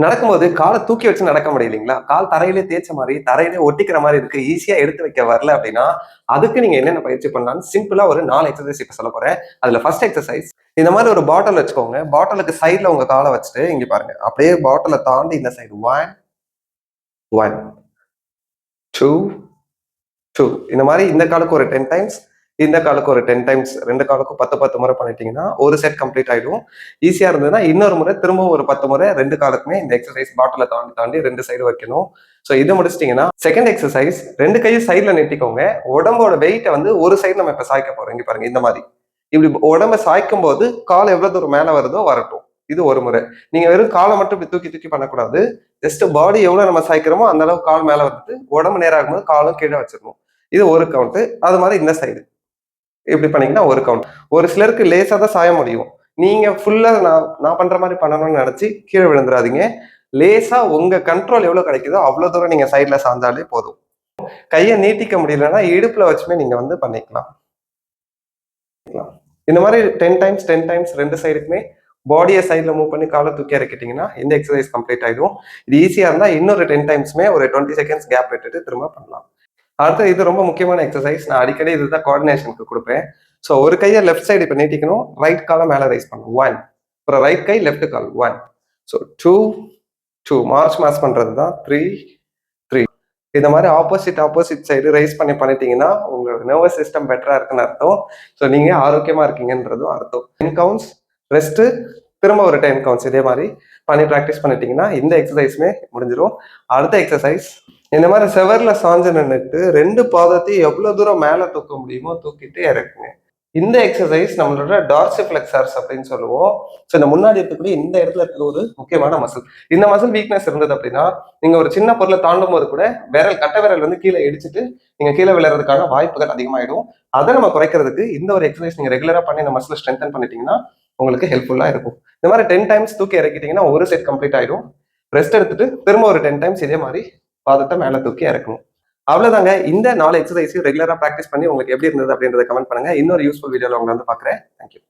நடக்கும்போது காலை தூக்கி வச்சு நடக்க முடியலைங்களா? கால் தரையிலே தேய்ச்ச மாரி, தரையிலே ஒட்டிக்கிற மாரி இருக்கு. ஈஸியா எடுத்து வைக்க வரல அப்படின்னா, அதுக்கு நீங்க என்னென்ன பயிற்சி பண்ணலாம்னு சிம்பிளா ஒரு 4 எக்ஸர்சைஸ் இப்ப சொல்லப் போறேன். அதுல ஃபர்ஸ்ட் எக்ஸர்சைஸ், இந்த மாரி ஒரு பாட்டில் வச்சுக்கோங்க. பாட்டிலுக்கு சைடுல உங்க கால வச்சுட்டு, இங்க பாருங்க. அப்படியே பாட்டில தாண்டி இந்த சைடு 1, 1, 2, 2. இந்த மாரி இந்த காலுக்கு ஒரு 10 டைம்ஸ், இந்த காலுக்கு ஒரு 10 டைம்ஸ். 2 காலுக்கும் 10, 10 முறை பண்ணிட்டீங்கன்னா, ஒரு செட் கம்ப்ளீட் ஆயிடும். ஈஸியா இருந்ததுன்னா, இன்னொரு முறை திரும்பவும் ஒரு 10 முறை 2 காலுக்குமே இந்த எக்ஸர்சைஸ் பாட்டில தாண்டி தாண்டி 2 சைடு வைக்கணும். ஸோ இது முடிச்சிட்டீங்கன்னா, செகண்ட் எக்ஸர்சைஸ் 2 கையும் சைடுல நீட்டிக்கோங்க. உடம்போட வெயிட்ட வந்து ஒரு சைடு நம்ம இப்ப சாய்க்க போறோம். இங்க பாருங்க இந்த மாரி. இப்படி உடம்ப சாய்க்கும் போது கால் எவ்வளவு தூரம் மேல வருதோ வரட்டும். இது ஒரு முறை. நீங்க வெறும் காலை மட்டும் இப்படி தூக்கி தூக்கி பண்ணக்கூடாது. ஜஸ்ட் பாடி எவ்வளவு நம்ம சாய்க்கிறோமோ அந்த அளவுக்கு கால் மேல வந்துட்டு உடம்பு நேராகும் போது காலும் கீழே வச்சிடணும். இது ஒரு கவுண்ட். அது மாதிரி இந்த சைடு இப்படி பண்ணீங்கன்னா ஒரு கவுண்ட். ஒரு சிலருக்கு லேசா தான் சாய முடியும். நீங்க ஃபுல்லா நான் நான் பண்ற மாதிரி பண்ணணும்னு நினைச்சு கீழே விழுந்துடாதீங்க. லேசா உங்க கண்ட்ரோல் எவ்வளவு கிடைக்குதோ அவ்வளவு தூரம் நீங்க சைட்ல சாஞ்சாலே போதும். கையை நீட்டிக்க முடியலன்னா இடுப்புல வச்சுமே நீங்க வந்து பண்ணிக்கலாம். இந்த மாதிரி 10 டைம்ஸ் 10 டைம்ஸ் 2 சைடுக்குமே பாடியை சைட்ல மூவ் பண்ணி காலை தூக்கி இறக்கிட்டீங்கன்னா இந்த எக்ஸசைஸ் கம்ப்ளீட் ஆயிடும். இது ஈஸியா இருந்தா இன்னொரு 10 டைம்ஸ்மே ஒரு 20 செகண்ட்ஸ் கேப் விட்டுட்டு திரும்ப பண்ணலாம். அடுத்து இது ரொம்ப முக்கியமான எக்ஸசைஸ். நான் அடிக்கடி இதுதான் கோஆர்டினேஷனுக்கு கொடுப்பேன். ஸோ ஒரு கையை லெஃப்ட் சைடு இப்போ நீட்டிக்கணும், ரைட் காலை மேலே ரைஸ் பண்ணணும் 1, அப்புறம் ரைட் கை லெஃப்ட் கால் 1, ஸோ 2, 2 மார்ச் பண்றது தான் 3, 3. இந்த மாதிரி ஆப்போசிட் சைடு ரைஸ் பண்ணிட்டீங்கன்னா உங்களோட நர்வஸ் சிஸ்டம் பெட்டரா இருக்குன்னு அர்த்தம். ஸோ நீங்க ஆரோக்கியமா இருக்கீங்கன்றதும் அர்த்தம். 10 கவுண்ட்ஸ் ரெஸ்ட், திரும்ப ஒரு 10 கவுண்ட்ஸ் இதே மாதிரி பண்ணி ப்ராக்டிஸ் பண்ணிட்டீங்கன்னா இந்த எக்ஸசைஸுமே முடிஞ்சிடும். அடுத்த எக்ஸசைஸ், இந்த மாதிரி செவர்ல சாஞ்சு நின்றுட்டு 2 பாதத்தையும் எவ்வளவு தூரம் மேல தூக்க முடியுமோ தூக்கிட்டு இறக்குங்க. இந்த எக்ஸசைஸ் நம்மளோட டார்சிஃப்ளெக்சர்ஸ் அப்படின்னு சொல்லுவோம். ஸோ இந்த முன்னாடி இருக்கக்கூடிய இந்த இடத்துல இருக்கிற ஒரு முக்கியமான மசில். இந்த மசில் வீக்னஸ் இருந்தது அப்படின்னா நீங்க ஒரு சின்ன பொருளை தாண்டும் போது கூட கட்டை விரல் வந்து கீழே இடிச்சுட்டு நீங்க கீழே விழுறதுக்கான வாய்ப்புகள் அதிகமாயிடும். அதை நம்ம குறைக்கிறதுக்கு இந்த ஒரு எக்ஸசைஸ் நீங்க ரெகுலரா பண்ணி இந்த மசில் ஸ்ட்ரென்தன் பண்ணிட்டீங்கன்னா உங்களுக்கு ஹெல்ப்ஃபுல்லா இருக்கும். இந்த மாதிரி 10 டைம்ஸ் தூக்கி இறக்கிட்டீங்கன்னா ஒரு செட் கம்ப்ளீட் ஆயிடும். ரெஸ்ட் எடுத்துட்டு திரும்ப ஒரு 10 டைம்ஸ் இதே மாதிரி பாதத்தை மேல தூக்கி இறக்கணும். அவ்வளவுதாங்க. இந்த 4 எக்ஸசைஸையும் ரெகுலரா பிராக்டிஸ் பண்ணி உங்களுக்கு எப்படி இருந்தது அப்படின்றத கமெண்ட் பண்ணுங்க. இன்னொரு யூஸ்ஃபுல் வீடியோல உங்களை வந்து பாக்குறேன். தேங்க்யூ.